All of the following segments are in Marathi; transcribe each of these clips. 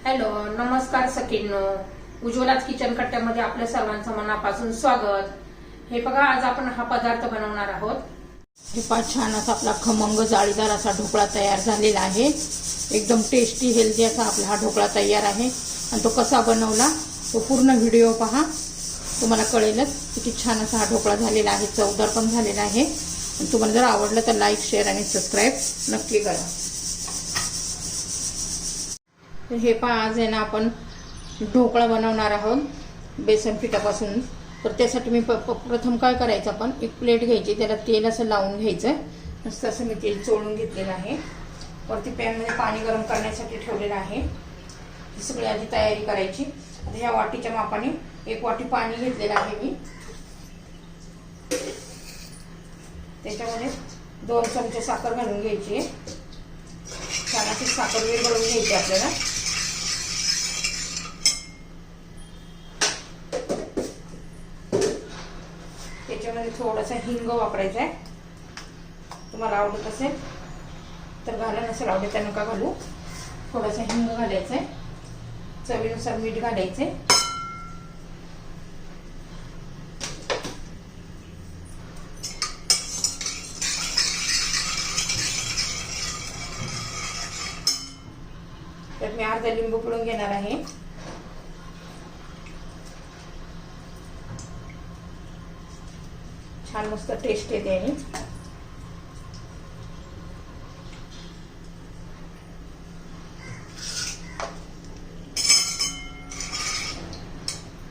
हॅलो, नमस्कार सखींनो. उज्ज्वलाच किचन कट्ट्यामध्ये आपल्या सर्वांचं मनापासून स्वागत. हे बघा, आज आपण हा पदार्थ बनवणार आहोत. हे पाच छान असा आपला खमंग जाळीदार असा ढोकळा तयार झालेला आहे. एकदम टेस्टी हेल्दी असा आपला हा ढोकळा तयार आहे. आणि तो कसा बनवला तो पूर्ण व्हिडिओ पहा, तुम्हाला कळेलच किती छान असा हा ढोकळा झालेला आहे. चवदार पण झालेला आहे. आणि तुम्हाला जर आवडलं तर लाईक, शेअर आणि सबस्क्राईब नक्की करा. तर हे पहा, आज आहे ना आपण ढोकळा बनवणार आहोत बेसन पिठापासून. तर त्यासाठी मी प्रथम काय करायचं, आपण एक प्लेट घ्यायची, त्याला तेल असं लावून घ्यायचं. मस्त असं मी तेल चोळून घेतलेलं आहे. वरती पॅनमध्ये पाणी गरम करण्यासाठी ठेवलेलं आहे. ही सगळी आधी तयारी करायची. आता ह्या वाटीच्या मापाने 1 वाटी पाणी घेतलेलं आहे मी. त्याच्यामध्ये 2 चमचे साखर घालून घ्यायची. छान अशी साखर विरघळून घ्यायची आपल्याला. त्याच्यामध्ये थोडासा हिंग वापरायचा आहे. तुम्हाला आवडत असेल तर घाला, नसेल आवडत तर नका घालू. थोडासा हिंग घालायचा आहे. चवीनुसार मीठ घालायचे. तर मी अर्धा लिंबू पिळून घेणार आहे. छान मस्त टेस्ट येते. आणि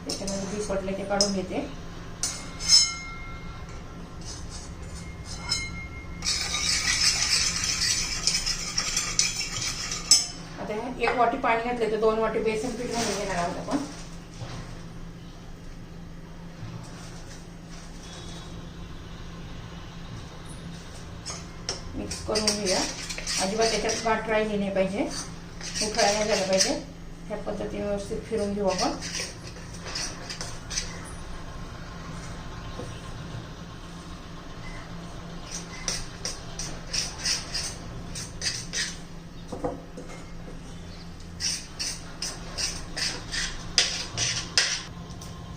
त्याच्यामध्ये बी पडले ते काढून घेते. आता 1 वाटी पाणी घातले तर 2 वाटी बेसन पीठ घालून घेणार आहोत आपण. मिक्स करून घेऊया. अजिबात त्याच्यात गाठ राहिली नाही पाहिजे, उकळा नाही झाला पाहिजे. ह्या पद्धतीने व्यवस्थित फिरून घेऊ आपण.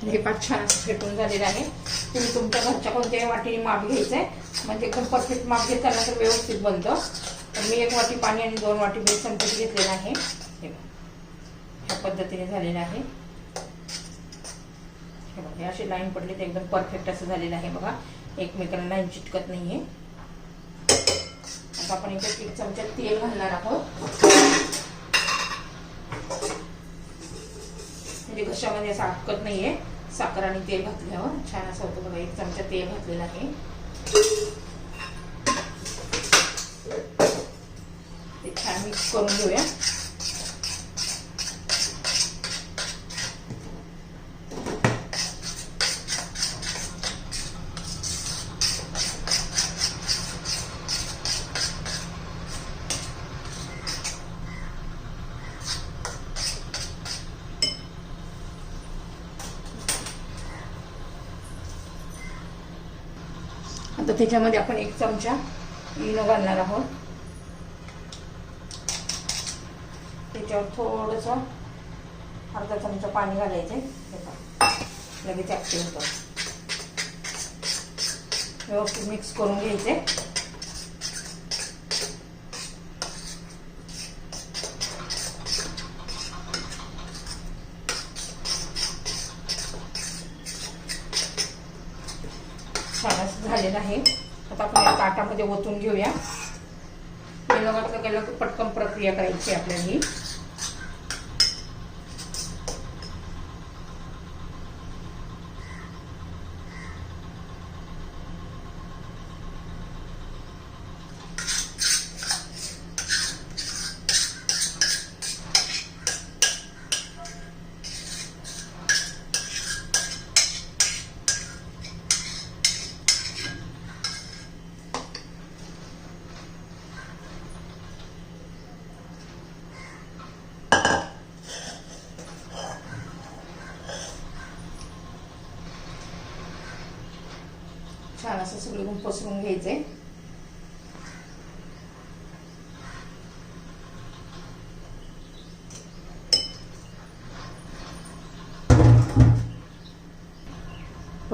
हे पाच छान असं फेटून झालेलं आहे. तुम्ही तुमच्या घरच्या कोणत्याही वाटीने माप घ्यायचंय, म्हणजे एकदम परफेक्ट माप घेताना तर व्यवस्थित बनतं. तर मी 1 वाटी पाणी आणि 2 वाटी बेसन पीठ घेतलेलं आहे. ह्या पद्धतीने झालेलं आहे. हे अशी लाईन पडली तर एकदम परफेक्ट असं झालेलं आहे. बघा, एकमेकांना लाईन चिटकत नाहीये. आता आपण इथे 1 चमचा तेल घालणार आहोत. म्हणजे घशामध्ये असं अटकत नाहीये. साखर आणि तेल घातल्यावर छान असं होतं. बघा, 1 चमचा तेल घातलेलं आहे. ते छान मिक्स करून घेऊया. आता त्याच्यामध्ये आपण 1 चमचा इनो घालणार आहोत. त्याच्यावर थोडंसं अर्धा चमचा पाणी घालायचे. लगेच ऍक्टिव्ह होतं. व्यवस्थित मिक्स करून घ्यायचे. छान असं झालेलं आहे. आता आपण या ताटामध्ये ओतून घेऊया. इनो घातलं गेलं की पटकन प्रक्रिया करायची आपल्याला ही. छान असं सगळं पसरून घ्यायचंय.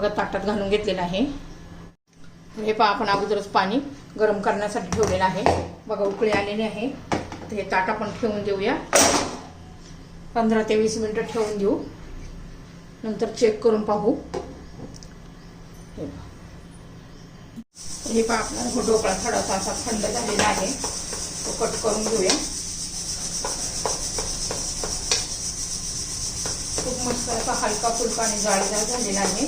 बघा ताटात घालून घेतलेलं आहे. हे पहा आपण अगोदरच पाणी गरम करण्यासाठी ठेवलेलं आहे. बघा उकळी आलेली आहे. तर हे ताट आपण ठेवून देऊया. 15 ते 20 मिनिटं ठेवून देऊ. नंतर चेक करून पाहू. हे पहा आपला ढोकळा थोडासा असा थंड झालेला आहे. तो कट करून घेऊया. खूप मस्त असा हलका फुलका आणि जाळीदार झालेला आहे.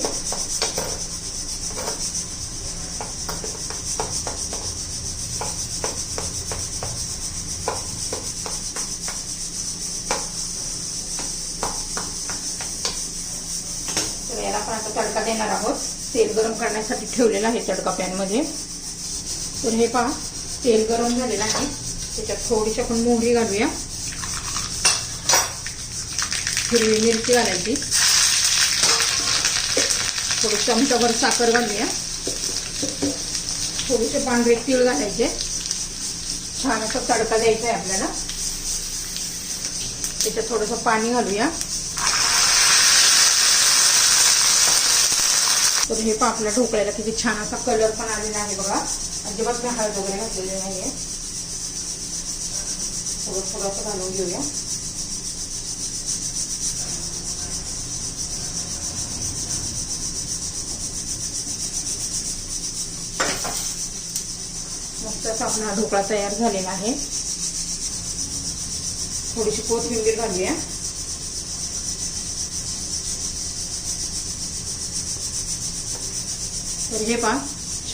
तर याला आपण आता तडका देणार आहोत. तेल गरम करण्यासाठी ठेवलेलं आहे तडका पॅन मध्ये. तर हे पहा तेल गरम झालेलं आहे. त्याच्यात थोडीशी आपण मोहरी घालूया. हिरवी मिरची घालायची. थोडी चमचाभर साखर घालूया. थोडेसे पांढरे तीळ घालायचे. छान असा तडका द्यायचा आहे आपल्याला. त्याच्यात थोडंसं पाणी घालूया. तर हे पहा आपल्या ढोकळ्याला किती छान असा कलर पण आलेला आहे बघा. अजिबात मी हळद वगैरे घातलेली नाहीये. थोडंसं घालून घेऊया. मस्त असा आपला ढोकळा तयार झालेला आहे. थोडीशी कोथिंबीर घालूया. तर हे पहा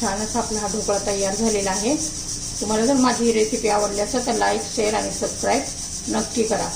छान असा आपला हा ढोकळा तयार झालेला आहे. तुम्हाला जर माझी ही रेसिपी आवडली असेल तर लाईक, शेअर आणि सबस्क्राईब नक्की करा.